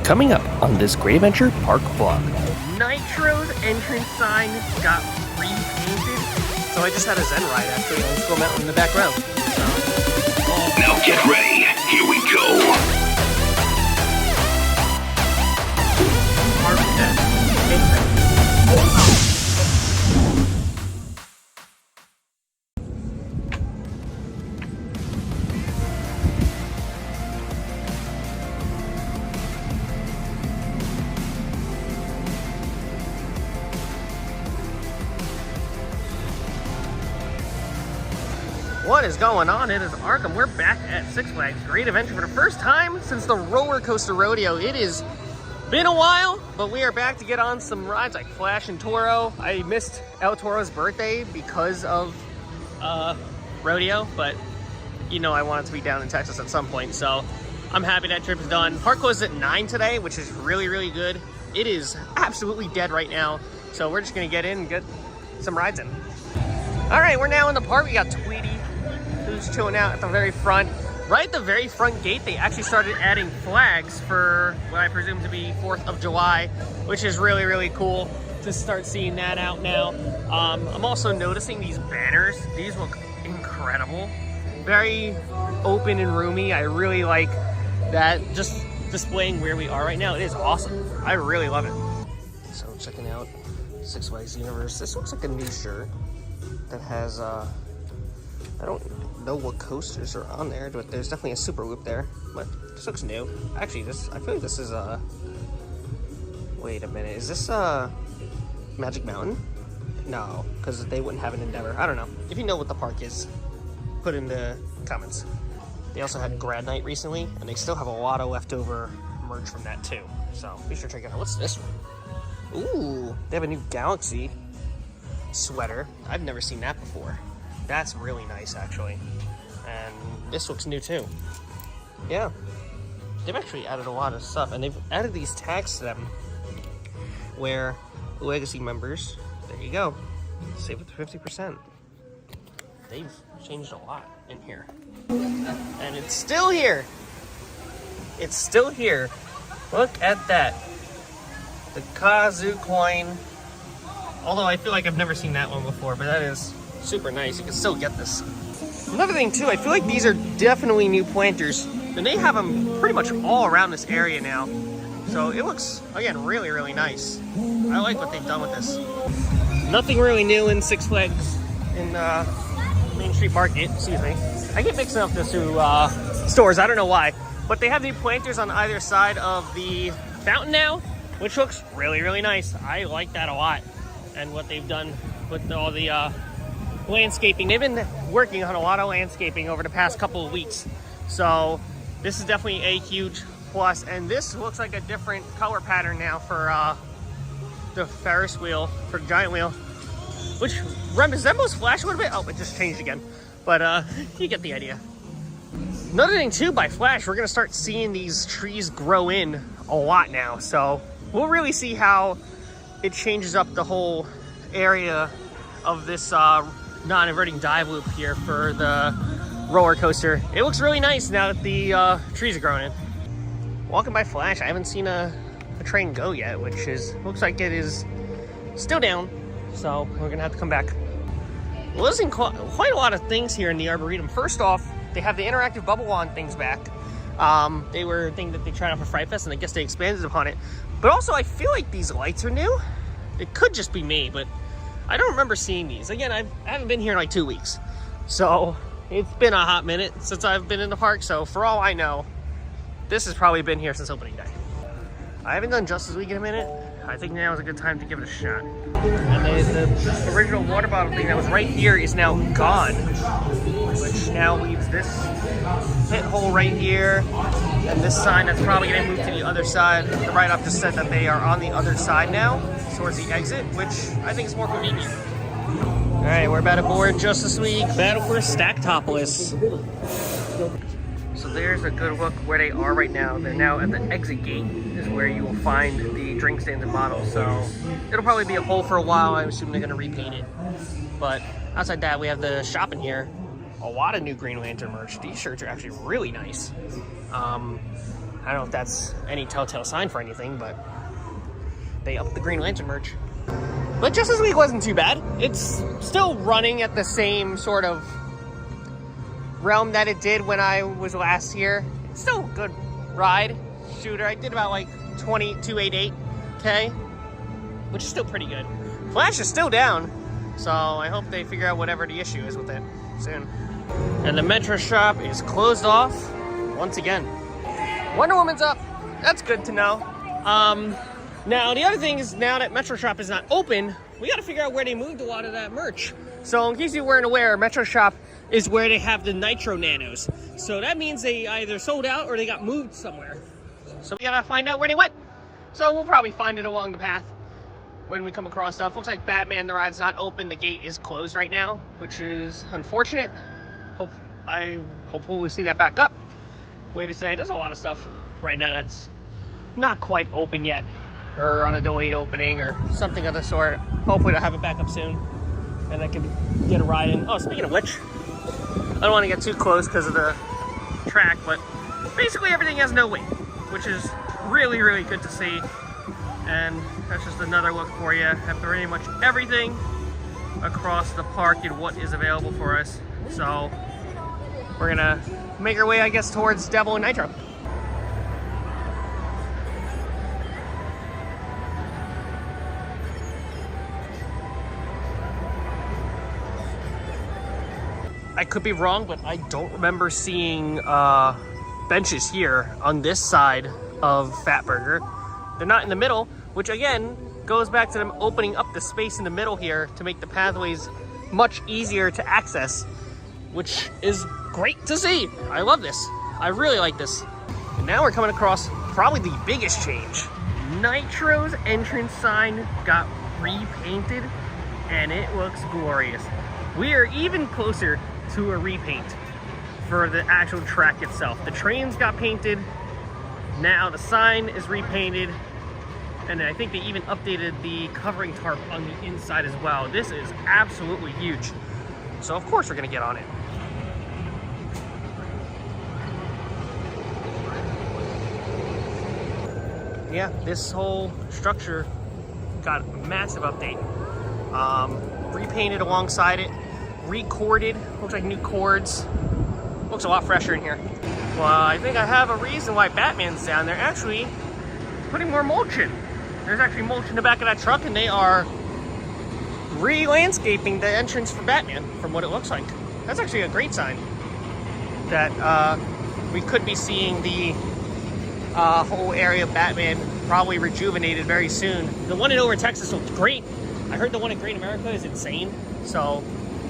Coming up on this Great Adventure Park vlog. Nitro's entrance sign got repainted, so I just had a Zen ride actually on School Mountain in the back row. Now get ready, here we go. Park 10. What is going on? It is Arkham. We're back at Six Flags Great Adventure for the first time since the Roller Coaster Rodeo. It has been a while, but we are back to get on some rides like Flash and Toro. I missed El Toro's birthday because of Rodeo, but you know I wanted to be down in Texas at some point, so I'm happy that trip is done. Park closed at 9 today, which is really good. It is absolutely dead right now, so we're just gonna get in and get some rides in. All right, we're now in the park. We got Tweety, who's chilling out at the very front. Right at the very front gate, they actually started adding flags for what I presume to be 4th of July, which is really cool to start seeing that out now. I'm also noticing these banners. These look incredible. Very open and roomy. I really like that, just displaying where we are right now. It is awesome. I really love it. So checking out Six Flags Universe. This looks like a new shirt that has, I don't know what coasters are on there, but there's definitely a super loop there. But this looks new. Actually, I feel like this is wait a minute, is this Magic Mountain? No, because they wouldn't have an Endeavor. I don't know. If you know what the park is, put in the comments. They also had Grad Night recently, and they still have a lot of leftover merch from that too. So be sure to check it out. What's this one? Ooh, they have a new Galaxy sweater. I've never seen that before. That's really nice, actually. And this looks new too. Yeah, they've actually added a lot of stuff, and they've added these tags to them where Legacy members, there you go, save with 50%. They've changed a lot in here, and it's still here. It's still here. Look at that, the Kazoo coin. Although I feel like I've never seen that one before, but that is super nice. You can still get this. Another thing too, I feel like these are definitely new planters, and they have them pretty much all around this area now. So it looks, again, really nice. I like what they've done with this. Nothing really new in Six Flags in Main Street Market, excuse me. I get mixing up those two stores, I don't know why. But they have new planters on either side of the fountain now, which looks really nice. I like that a lot. And what they've done with all the landscaping. They've been working on a lot of landscaping over the past couple of weeks. So this is definitely a huge plus. And this looks like a different color pattern now for the Ferris wheel, for the giant wheel, which resembles Flash a little bit. Oh, it just changed again. But you get the idea. Another thing too, by Flash, we're gonna start seeing these trees grow in a lot now. So we'll really see how it changes up the whole area of this non-inverting dive loop here for the roller coaster. It looks really nice now that the trees are growing in. Walking by Flash, I haven't seen a train go yet, which looks like it is still down, so we're gonna have to come back. Well, there's quite a lot of things here in the Arboretum. First off, they have the interactive bubble wand things back. They were a thing that they tried out for Fright Fest, and I guess they expanded upon it. But also, I feel like these lights are new. It could just be me, but I don't remember seeing these. Again, I haven't been here in like 2 weeks. So it's been a hot minute since I've been in the park. So for all I know, this has probably been here since opening day. I haven't done Justice League in a minute. I think now is a good time to give it a shot. And the original water bottle thing that was right here is now gone, which now leaves this pit hole right here, and this sign that's probably going to move to the other side. The write-up just said that they are on the other side now, towards the exit, which I think is more convenient. All right, we're about aboard Justice League Battle for Stacktopolis. So there's a good look where they are right now. They're now at the exit gate, is where you will find the drink stands and bottles. So it'll probably be a hole for a while. I assume they're going to repaint it. But outside that, we have the shop in here. A lot of new Green Lantern merch. These shirts are actually really nice. I don't know if that's any telltale sign for anything, but they upped the Green Lantern merch. But Justice League wasn't too bad. It's still running at the same sort of realm that it did when I was last here. It's still a good ride, shooter. I did about like 2288K, which is still pretty good. Flash is still down, so I hope they figure out whatever the issue is with it soon. And the Metro shop is closed off once again. Wonder Woman's up. That's good to know. Now, the other thing is, now that Metro Shop is not open, we got to figure out where they moved a lot of that merch. So in case you weren't aware, Metro Shop is where they have the Nitro Nanos. So that means they either sold out or they got moved somewhere. So we got to find out where they went. So we'll probably find it along the path when we come across stuff. Looks like Batman the ride's not open. The gate is closed right now, which is unfortunate. Hopefully we see that back up. Way to say, there's a lot of stuff right now that's not quite open yet, or on a delayed opening or something of the sort. Hopefully they'll have it back up soon and I can get a ride in. Oh, speaking of which, I don't want to get too close because of the track, but basically everything has no wait, which is really, really good to see. And that's just another look for you at pretty much everything across the park and what is available for us. So we're gonna make our way, I guess, towards Devil and Nitro. I could be wrong, but I don't remember seeing benches here on this side of Fatburger. They're not in the middle, which again goes back to them opening up the space in the middle here to make the pathways much easier to access, which is great to see. I love this. I really like this. And now we're coming across probably the biggest change. Nitro's entrance sign got repainted and it looks glorious. We are even closer to a repaint for the actual track itself. The trains got painted, now the sign is repainted, and I think they even updated the covering tarp on the inside as well. This is absolutely huge. So of course we're gonna get on it. Yeah, this whole structure got a massive update. Repainted alongside it, recorded, looks like new cords. Looks a lot fresher in here. Well, I think I have a reason why Batman's down there. Actually, putting more mulch in. There's actually mulch in the back of that truck, and they are re-landscaping the entrance for Batman, from what it looks like. That's actually a great sign that we could be seeing the whole area of Batman probably rejuvenated very soon. The one in Over Texas looked great. I heard the one in Great America is insane, so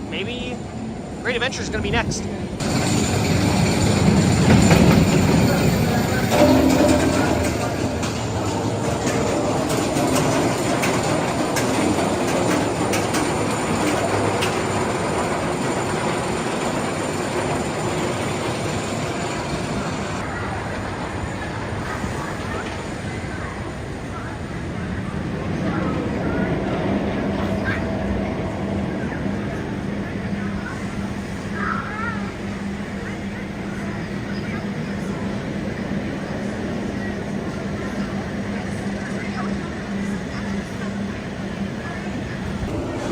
maybe Great Adventure is going to be next.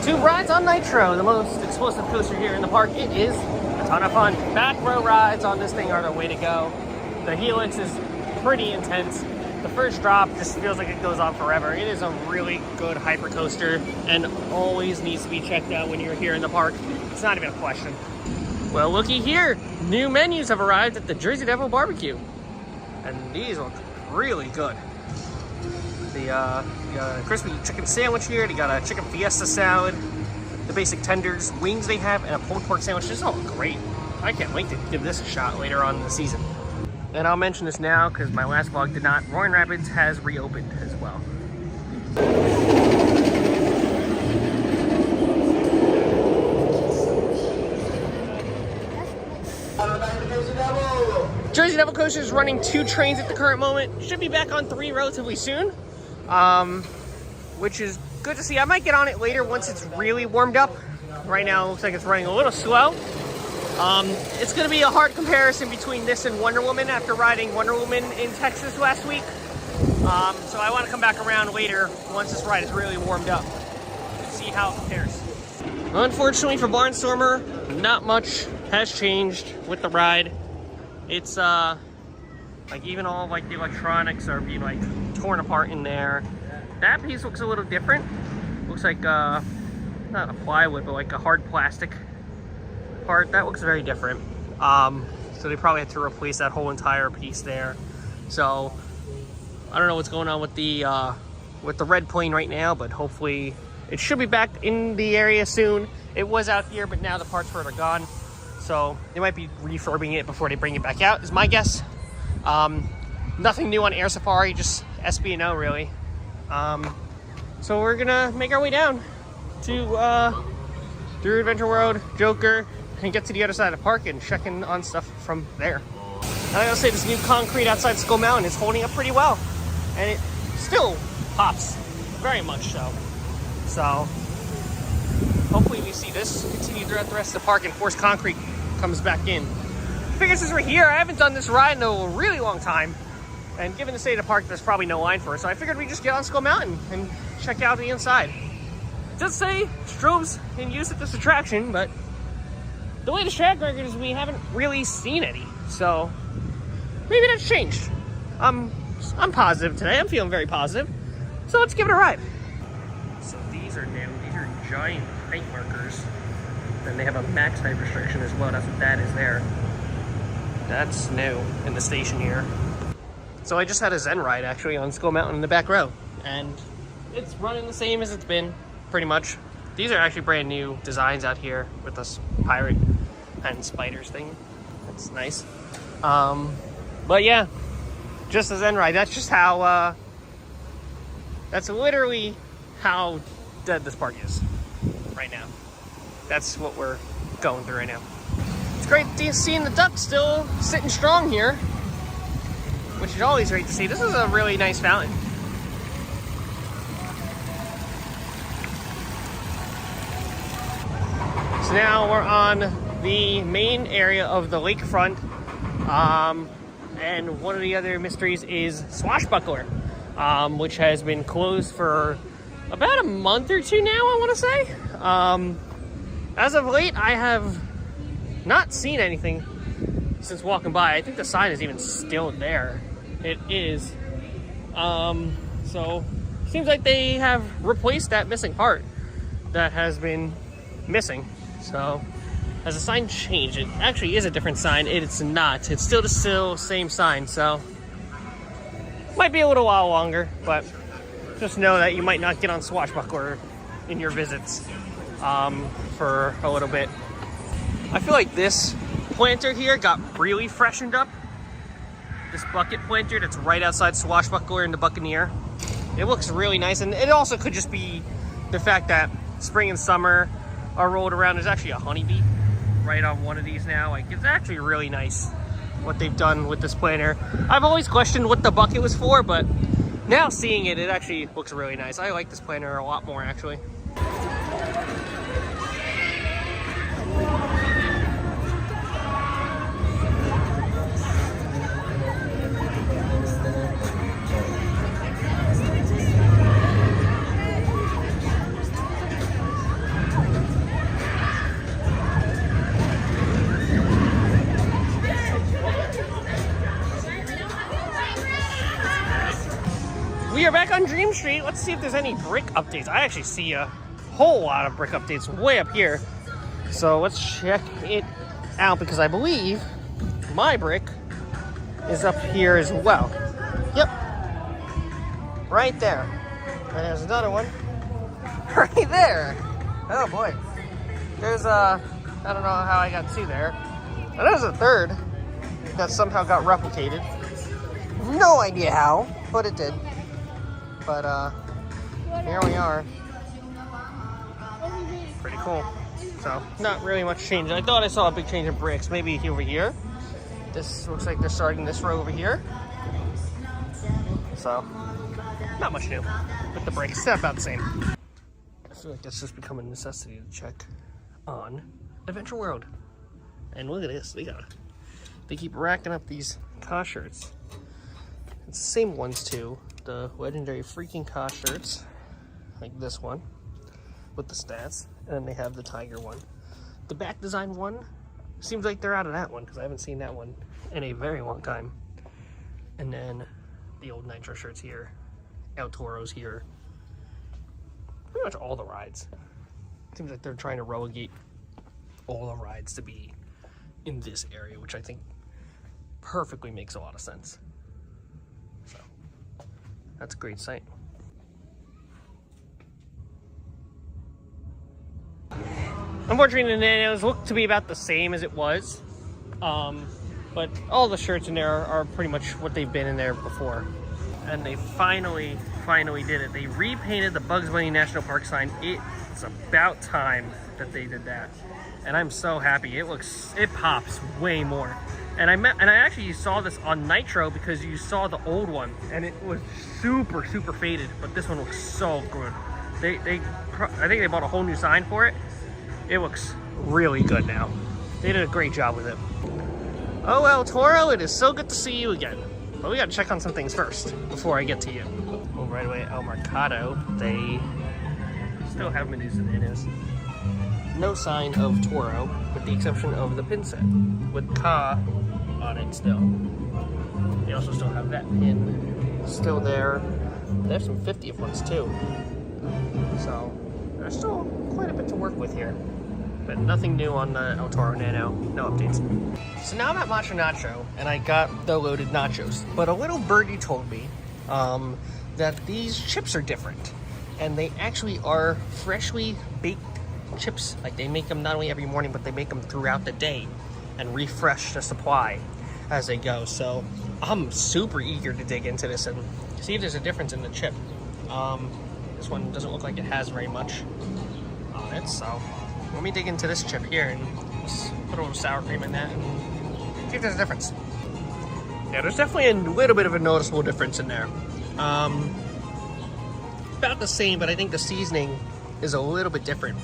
Two rides on Nitro, the most explosive coaster here in the park. It is a ton of fun. Back row rides on this thing are the way to go. The Helix is pretty intense. The first drop just feels like it goes on forever. It is a really good hyper coaster and always needs to be checked out when you're here in the park. It's not even a question. Well, looky here. New menus have arrived at the Jersey Devil Barbecue. And these look really good. You got a crispy chicken sandwich here. They got a chicken fiesta salad, the basic tenders, wings they have, and a pulled pork sandwich. This is all great. I can't wait to give this a shot later on in the season. And I'll mention this now because my last vlog did not. Roaring Rapids has reopened as well. Jersey Devil Coaster is running 2 trains at the current moment. Should be back on 3 relatively soon. Which is good to see. I might get on it later once it's really warmed up. Right now it looks like it's running a little slow. It's going to be a hard comparison between this and Wonder Woman after riding Wonder Woman in Texas last week. So I want to come back around later once this ride is really warmed up and see how it compares. Unfortunately for Barnstormer, not much has changed with the ride. It's like even all like the electronics are being like torn apart in there. That piece looks a little different. Looks like not a plywood, but like a hard plastic part. That looks very different. So they probably had to replace that whole entire piece there. So I don't know what's going on with the red plane right now, but hopefully it should be back in the area soon. It was out here, but now the parts for it are gone. So they might be refurbing it before they bring it back out, is my guess. Nothing new on Air Safari, just SB&O really. So we're gonna make our way down to through Adventure World, Joker, and get to the other side of the park and check in on stuff from there. And I gotta say, this new concrete outside Skull Mountain is holding up pretty well. And it still pops, very much so. So hopefully we see this continue throughout the rest of the park and Force Concrete comes back in. I figure since we're here, I haven't done this ride in a really long time. And given the state of the park, there's probably no line for it. So I figured we'd just get on Skull Mountain and check out the inside. It does say strobes in use at this attraction, but the latest track record is we haven't really seen any. So maybe that's changed. I'm positive today. I'm feeling very positive. So let's give it a ride. So these are new. These are giant height markers. And they have a max height restriction as well. That's what that is there. That's new in the station here. So I just had a Zen ride actually on Skull Mountain in the back row. And it's running the same as it's been, pretty much. These are actually brand new designs out here with this pirate and spiders thing. That's nice. But yeah, just a Zen ride. That's just how, that's literally how dead this park is right now. That's what we're going through right now. It's great seeing the ducks still sitting strong here, which is always great to see. This is a really nice fountain. So now we're on the main area of the lakefront. And one of the other mysteries is Swashbuckler, which has been closed for about a month or two now, I want to say. As of late, I have not seen anything since walking by. I think the sign is even still there. It is. So, seems like they have replaced that missing part that has been missing. So, has the sign changed? It actually is a different sign. It's not. It's still the same sign. So, might be a little while longer, but just know that you might not get on Swashbuckler in your visits for a little bit. I feel like this planter here got really freshened up. This bucket planter that's right outside Swashbuckler in the Buccaneer. It looks really nice, and it also could just be the fact that spring and summer are rolled around. There's actually a honeybee right on one of these now. Like, it's actually really nice what they've done with this planter. I've always questioned what the bucket was for, but now seeing it, it actually looks really nice. I like this planter a lot more, actually. We are back on Dream Street. Let's see if there's any brick updates. I actually see a whole lot of brick updates way up here. So let's check it out, because I believe my brick is up here as well. Yep. Right there. And there's another one right there. Oh boy. There's I don't know how I got two there. And there's a third that somehow got replicated. No idea how, but it did. But here we are. Pretty cool. So, not really much change. I thought I saw a big change in bricks. Maybe over here. This looks like they're starting this row over here. So, not much new with the bricks. It's about the same. I feel like that's just become a necessity to check on Adventure World. And look at this, they keep racking up these Ka shirts. It's the same ones too, the legendary freaking Ka shirts, like this one with the stats, and then they have the tiger one. The back design one, seems like they're out of that one because I haven't seen that one in a very long time. And then the old Nitro shirts here, El Toro's here, pretty much all the rides. Seems like they're trying to relegate all the rides to be in this area, which I think perfectly makes a lot of sense. So that's a great sight. Unfortunately, the Nanos look to be about the same as it was, but all the shirts in there are pretty much what they've been in there before. And they finally did it. They repainted the Bugs Bunny National Park sign. It's about time that they did that, and I'm so happy. It pops way more. And I actually saw this on Nitro because you saw the old one, and it was super faded. But this one looks so good. I think they bought a whole new sign for it. It looks really good now. They did a great job with it. Oh well, Toro, it is so good to see you again. But we gotta check on some things first before I get to you. Well, right away, El Mercado, they still have Medusa Nanos. No sign of Toro, with the exception of the pin set, with Ka on it still. They also still have that pin still there. They have some 50th ones too. So there's still quite a bit to work with here. But nothing new on the El Toro Nano, no updates. So now I'm at Macho Nacho, and I got the loaded nachos. But a little birdie told me that these chips are different. And they actually are freshly baked chips. Like, they make them not only every morning, but they make them throughout the day and refresh the supply as they go. So I'm super eager to dig into this and see if there's a difference in the chip. This one doesn't look like it has very much on it, so let me dig into this chip here and just put a little sour cream in that and see if there's a difference. Yeah, there's definitely a little bit of a noticeable difference in there. About the same, but I think the seasoning is a little bit different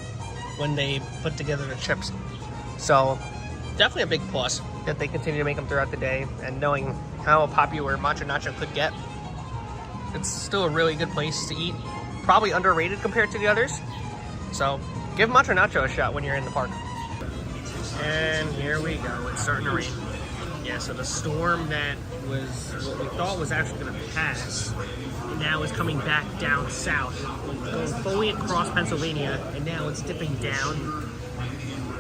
when they put together the chips. So definitely a big plus that they continue to make them throughout the day, and knowing how popular Macho Nacho could get, it's still a really good place to eat. Probably underrated compared to the others. So give Macho Nacho a shot when you're in the park. And here we go, it's starting to rain. Yeah, so the storm that was what we thought was actually gonna pass now is coming back down south, going fully across Pennsylvania, and now it's dipping down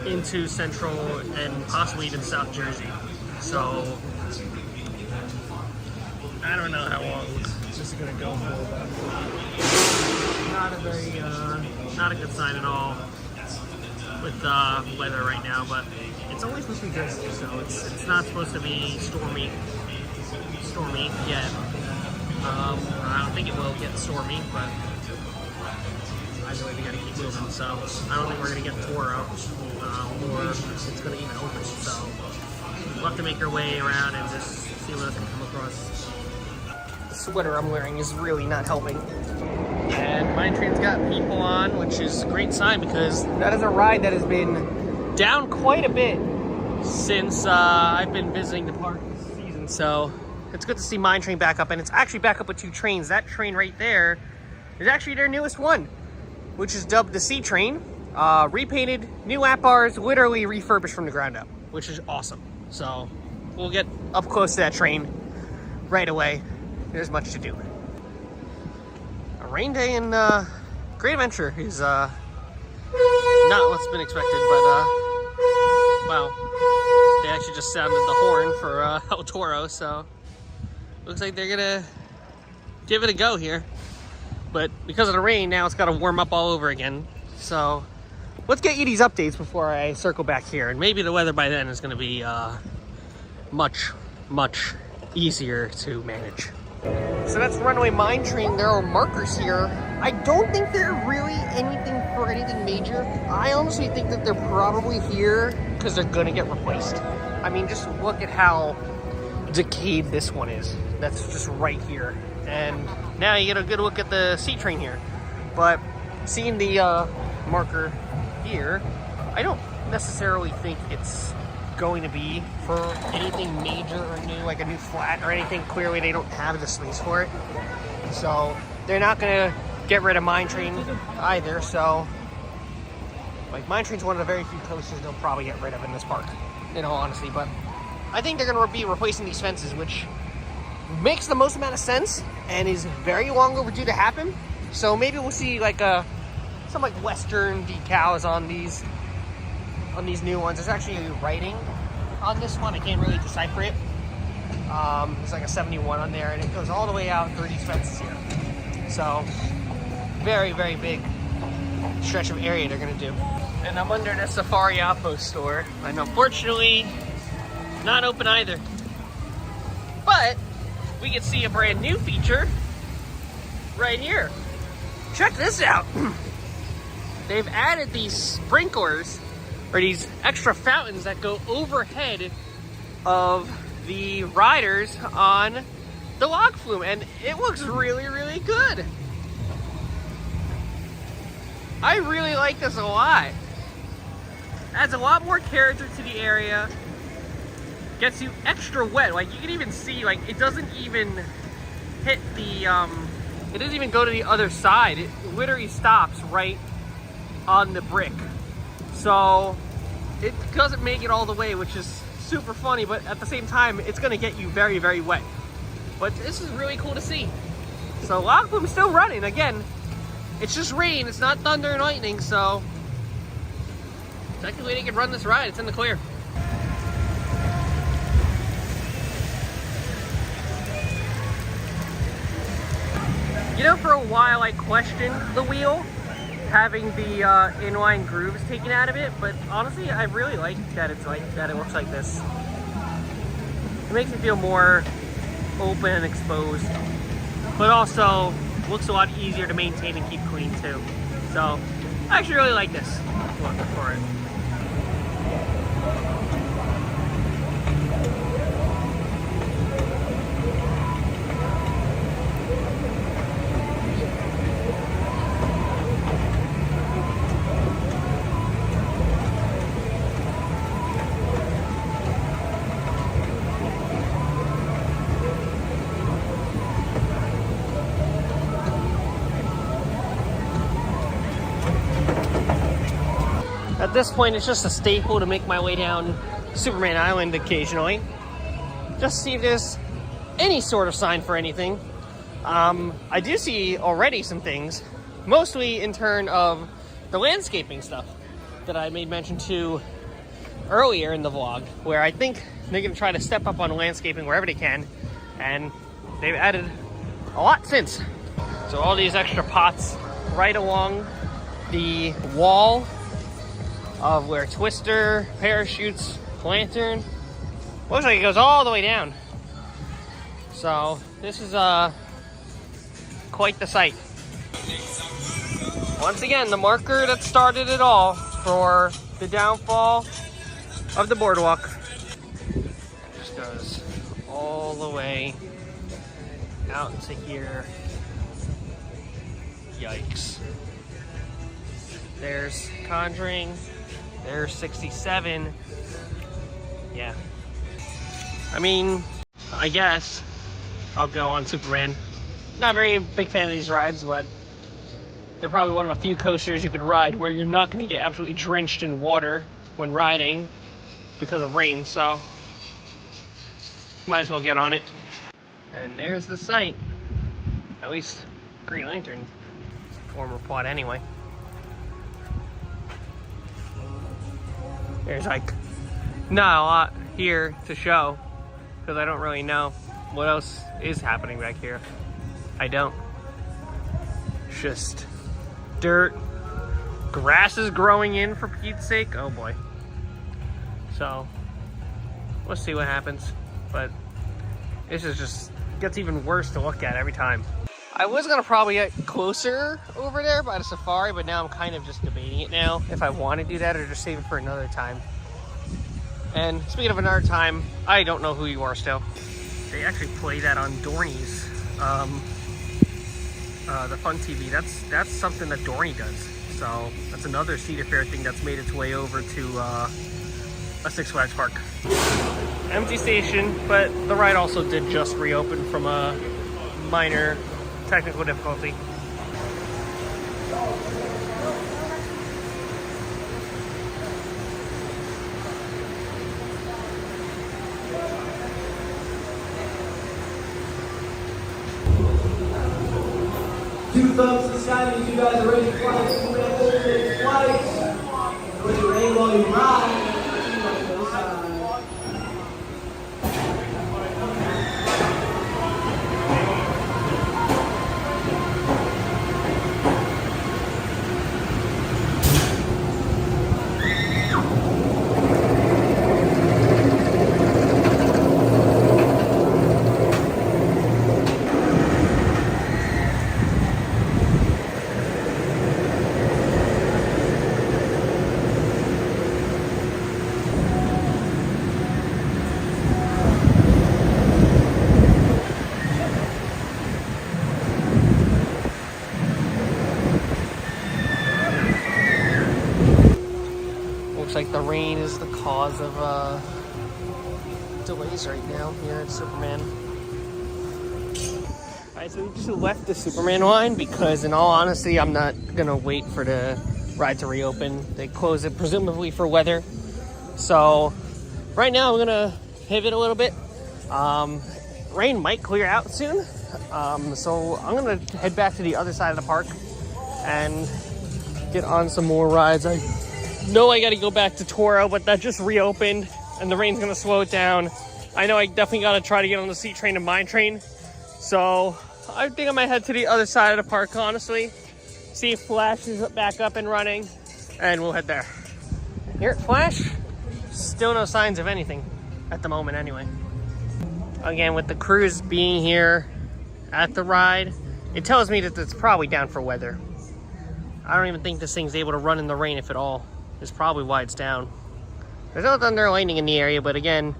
into central and possibly even South Jersey. So I don't know how long this is gonna go for, but not a good sign at all with the weather right now. But it's only supposed to be drizzly, so it's not supposed to be stormy yet. I don't think it will get stormy, but either way we gotta keep moving. So I don't think we're gonna get Toro, or it's gonna even open. So we'll have to make our way around and just see what else can come across. The sweater I'm wearing is really not helping. And Mine Train's got people on, which is a great sign because that is a ride that has been down quite a bit since I've been visiting the park this season. So it's good to see Mine Train back up, and it's actually back up with 2 trains. That train right there is actually their newest one, which is dubbed the C Train. Repainted, new lap bars, literally refurbished from the ground up, which is awesome. So we'll get up close to that train right away. There's much to do. A rain day in Great Adventure is not what's been expected, but wow, they actually just sounded the horn for El Toro, so looks like they're gonna give it a go here. But because of the rain, now it's got to warm up all over again. So let's get you these updates before I circle back here, and maybe the weather by then is going to be much easier to manage. So that's Runaway Mine Train. There are markers here. I don't think they're really anything for anything major. I honestly think that they're probably here because they're going to get replaced. I mean, just look at how decayed this one is. That's just right here. And now you get a good look at the C Train here. But seeing the marker here, I don't necessarily think it's going to be for anything major or new, like a new flat or anything. Clearly they don't have the space for it. So they're not gonna get rid of Mine Train either. So like Mine Train's one of the very few coasters they'll probably get rid of in this park, in all honesty. But I think they're gonna be replacing these fences, which makes the most amount of sense and is very long overdue to happen. So maybe we'll see like some like Western decals on these new ones. There's actually writing on this one. I can't really decipher it. There's like a 71 on there, and it goes all the way out through these fences here. So very, very big stretch of area they're gonna do. And I'm under the Safari Outpost store, and unfortunately not open either. But we can see a brand new feature right here. Check this out. They've added these sprinklers, or these extra fountains that go overhead of the riders on the log flume, and it looks really, really good. I really like this a lot. Adds a lot more character to the area. Gets you extra wet. Like you can even see, like it doesn't even hit the it doesn't even go to the other side. It literally stops right on the brick. So it doesn't make it all the way, which is super funny, but at the same time it's gonna get you very, very wet. But this is really cool to see. So log flume's still running. Again, it's just rain, it's not thunder and lightning, so technically they can run this ride. It's in the clear. You know, for a while I questioned the wheel having the inline grooves taken out of it, but honestly I really like that it's like that. It looks like this. It makes me feel more open and exposed, but also looks a lot easier to maintain and keep clean too. So I actually really like this look for it. At this point, it's just a staple to make my way down Superman Island occasionally. Just to see if there's any sort of sign for anything. I do see already some things, mostly in turn of the landscaping stuff that I made mention to earlier in the vlog, where I think they're going to try to step up on landscaping wherever they can, and they've added a lot since. So all these extra pots right along the wall of where Twister, Parachutes, Lantern, looks like it goes all the way down. So this is quite the sight. Once again, the marker that started it all for the downfall of the boardwalk. It just goes all the way out into here. Yikes. There's Conjuring. There's 67. Yeah. I mean, I guess I'll go on Superman. Not a very big fan of these rides, but they're probably one of a few coasters you can ride where you're not going to get absolutely drenched in water when riding because of rain, so might as well get on it. And there's the site. At least Green Lantern. Former plot anyway. There's like not a lot here to show because I don't really know what else is happening back here. I don't. It's just dirt. Grass is growing in, for Pete's sake. Oh boy. So we'll see what happens. But this is just gets even worse to look at every time. I was gonna probably get closer over there by the safari, but now I'm kind of just debating it now if I want to do that or just save it for another time. And speaking of another time, I don't know who you are still. They actually play that on Dorney's, the Fun TV. That's something that Dorney does. So that's another Cedar Fair thing that's made its way over to a Six Flags park. Empty station, but the ride also did just reopen from a minor technical difficulty. Two thumbs to the sky means you guys are ready to fly. Two red holes, flights. Put your aim while you ride. Looks like the rain is the cause of delays right now here at Superman. Alright, so we just left the Superman line because in all honesty, I'm not gonna wait for the ride to reopen. They close it presumably for weather. So right now I'm gonna pivot a little bit. Rain might clear out soon. So I'm gonna head back to the other side of the park and get on some more rides. I know I gotta go back to Toro, but that just reopened and the rain's gonna slow it down. I know I definitely gotta try to get on the C train and mine train. So I think I might head to the other side of the park, honestly. See if Flash is back up and running, and we'll head there. Here at Flash, still no signs of anything at the moment anyway. Again, with the crews being here at the ride, it tells me that it's probably down for weather. I don't even think this thing's able to run in the rain, if at all. It's probably why it's down. There's no thunder or lightning in the area, but again,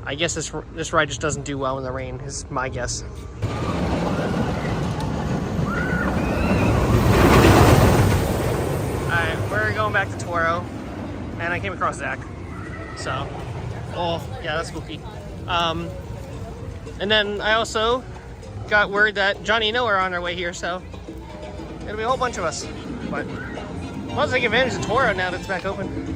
I guess this ride just doesn't do well in the rain, is my guess. Alright, we're going back to Toro, and I came across Zach. So, oh, yeah, that's spooky. And then I also got word that Johnny and Noah are on their way here, so it'll be a whole bunch of us. But let's take advantage of Toro now that it's back open.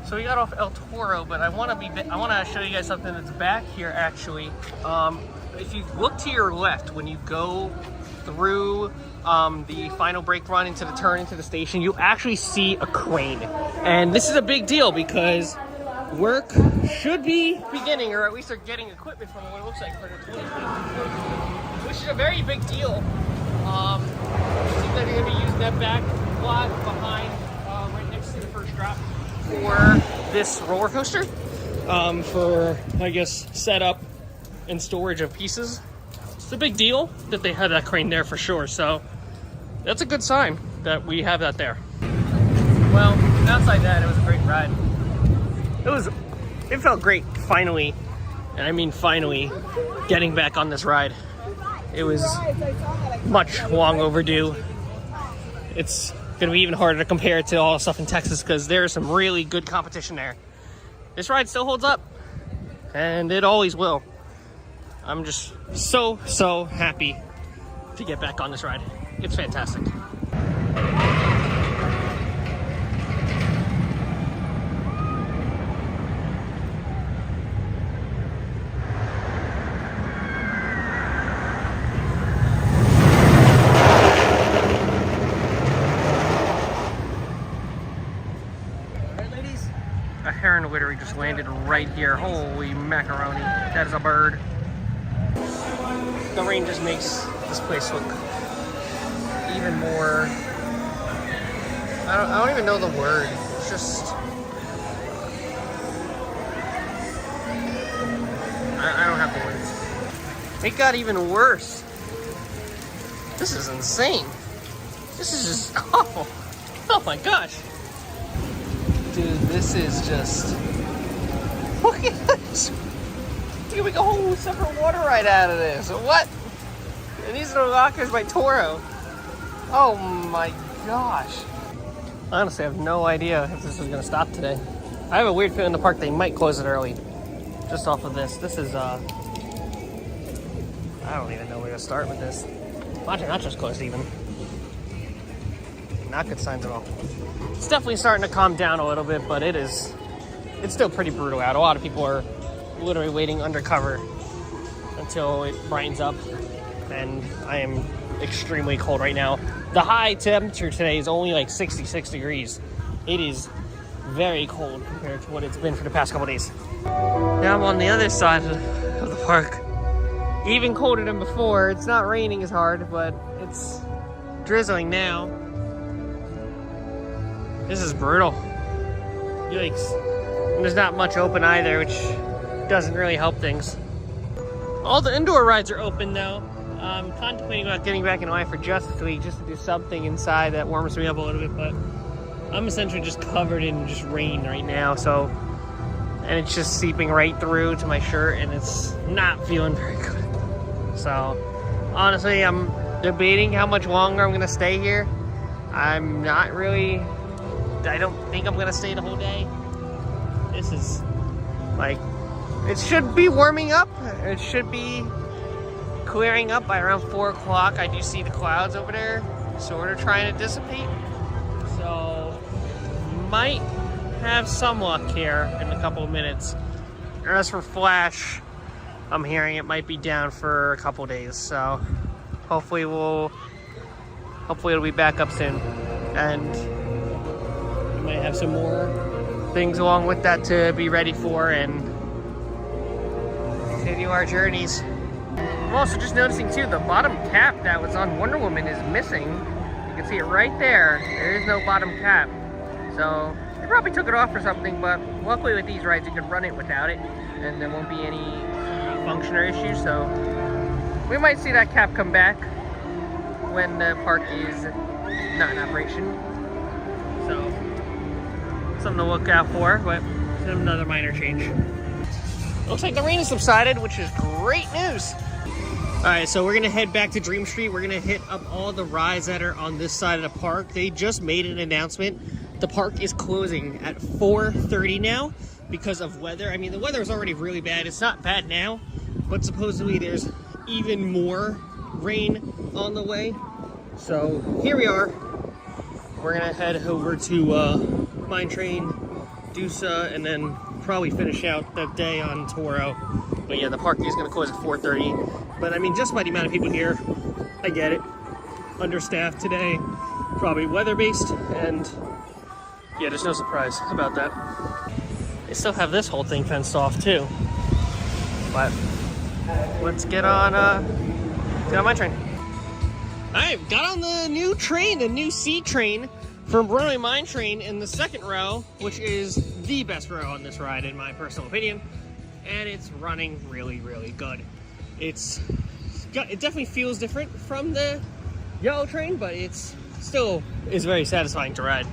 So we got off El Toro, but I want to show you guys something that's back here actually. If you look to your left when you go through the final brake run into the turn into the station, you actually see a crane. And this is a big deal because work should be beginning, or at least they're getting equipment from what it looks like for the 2020, which is a very big deal. It seems like they're going to be using that back lot behind, right next to the first drop, for this roller coaster, for, I guess, setup and storage of pieces. It's a big deal that they have that crane there for sure, so that's a good sign that we have that there. Well, outside that, it was a great ride. It felt great finally, and I mean finally, getting back on this ride. It was much long overdue. It's gonna be even harder to compare it to all the stuff in Texas because there's some really good competition there. This ride still holds up, and it always will. I'm just so happy to get back on this ride. It's fantastic. A heron literally just landed right here. Holy macaroni. That is a bird. The rain just makes this place look even more I don't even know the word. It's just... I don't have the words. It got even worse. This is insane. This is just... Oh my gosh. Dude, this is just... Look at this. You can make a whole separate water ride out of this. What? And these are the lockers by Toro. Oh my gosh. Honestly, I have no idea if this is going to stop today. I have a weird feeling in the park they might close it early. Just off of this. This is, I don't even know where to start with this. Monte Nacho's closed even. Not good signs at all. It's definitely starting to calm down a little bit, but it's still pretty brutal out. A lot of people are literally waiting under cover until it brightens up, and I am extremely cold right now. The high temperature today is only like 66 degrees. It is very cold compared to what it's been for the past couple days. Now I'm on the other side of the park. Even colder than before. It's not raining as hard, but it's drizzling now. This is brutal. Yikes. And there's not much open either, which doesn't really help things. All the indoor rides are open though. I'm contemplating about getting back in line for Justice League just to do something inside that warms me up a little bit, but I'm essentially just covered in just rain right now, so, and it's just seeping right through to my shirt, and it's not feeling very good. So, honestly, I'm debating how much longer I'm gonna stay here. I'm not really, I don't think I'm gonna stay the whole day. This is, like, it should be warming up. It should be clearing up by around 4 o'clock. I do see the clouds over there sort of trying to dissipate. So, might have some luck here in a couple of minutes. As for Flash, I'm hearing it might be down for a couple days. So, hopefully it'll be back up soon. And we might have some more things along with that to be ready for and continue our journeys. I'm also just noticing too, the bottom cap that was on Wonder Woman is missing. You can see it right there. There is no bottom cap. So they probably took it off or something, but luckily with these rides you can run it without it and there won't be any function or issues. So we might see that cap come back when the park is not in operation. So something to look out for, but it's another minor change. Looks like the rain has subsided, which is great news. All right, so we're gonna head back to Dream Street. We're gonna hit up all the rides that are on this side of the park. They just made an announcement. The park is closing at 4:30 now because of weather. I mean, the weather is already really bad. It's not bad now, but supposedly there's even more rain on the way. So here we are. We're gonna head over to Mine Train, Dusa, and then probably finish out that day on Toro. But yeah, the park is gonna close at 4:30. But I mean, just by the amount of people here, I get it. Understaffed today, probably weather-based, and yeah, there's no surprise about that. They still have this whole thing fenced off too. But let's get on my train. All right, got on the new train, the new C train from Runaway Mine Train in the second row, which is the best row on this ride in my personal opinion. And it's running really, really good. It definitely feels different from the yellow train, but it's still is very satisfying to ride.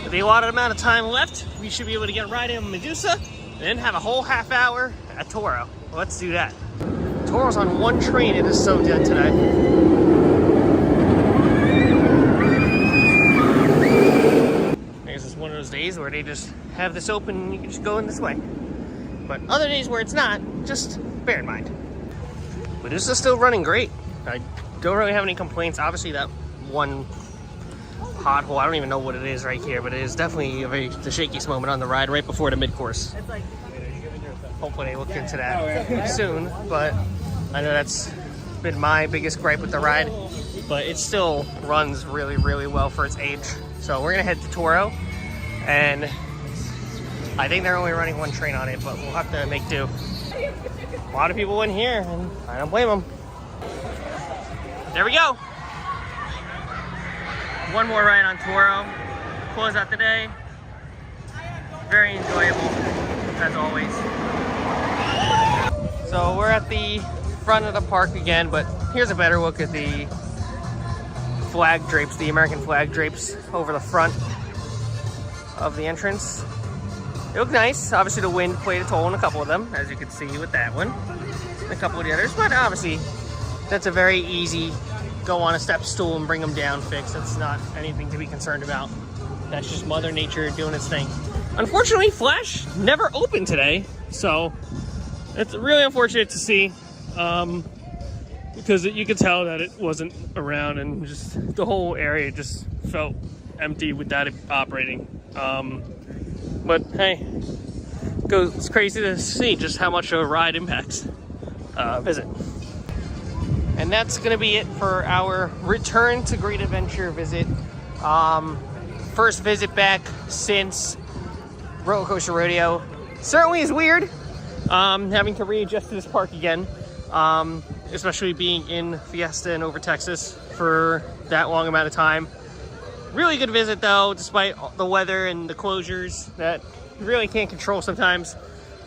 With the allotted amount of time left, we should be able to get right in Medusa and then have a whole half hour at Toro. Let's do that. Toro's on one train. It is so dead today. One of those days where they just have this open and you can just go in this way. But other days where it's not, just bear in mind. But this is still running great. I don't really have any complaints. Obviously that one pothole, I don't even know what it is right here, but it is definitely the shakiest moment on the ride right before the mid-course. Hopefully they look into that soon, but I know that's been my biggest gripe with the ride, but it still runs really, really well for its age. So we're gonna head to Toro. And I think they're only running one train on it, but we'll have to make do. A lot of people in here, and I don't blame them. There we go. One more ride on Toro. Close out the day. Very enjoyable, as always. So we're at the front of the park again, but here's a better look at the flag drapes, the American flag drapes over the front of the entrance. They look nice. Obviously the wind played a toll on a couple of them, as you can see with that one. And a couple of the others, but obviously that's a very easy go on a step stool and bring them down fix. That's not anything to be concerned about. That's just Mother Nature doing its thing. Unfortunately, Flash never opened today, so it's really unfortunate to see, because you could tell that it wasn't around, and just the whole area just felt empty with that operating. But hey, it's crazy to see just how much a ride impacts visit. And that's gonna be it for our return to Great Adventure visit. First visit back since Roller Coaster Rodeo. Certainly is weird, having to readjust to this park again, especially being in Fiesta and over Texas for that long amount of time. Really good visit though, despite the weather and the closures that you really can't control sometimes,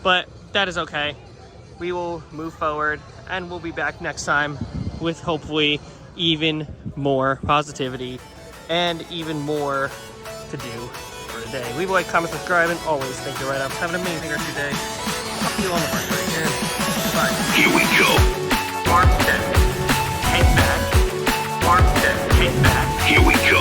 but that is okay. We will move forward, and we'll be back next time with hopefully even more positivity and even more to do for today. Leave a like, comment, subscribe, and always thank you right up. Have an amazing rest of your day. I'll see you on the park right here. Bye. Here we go. Arm set. Head back. Arm set. Head back. Here we go.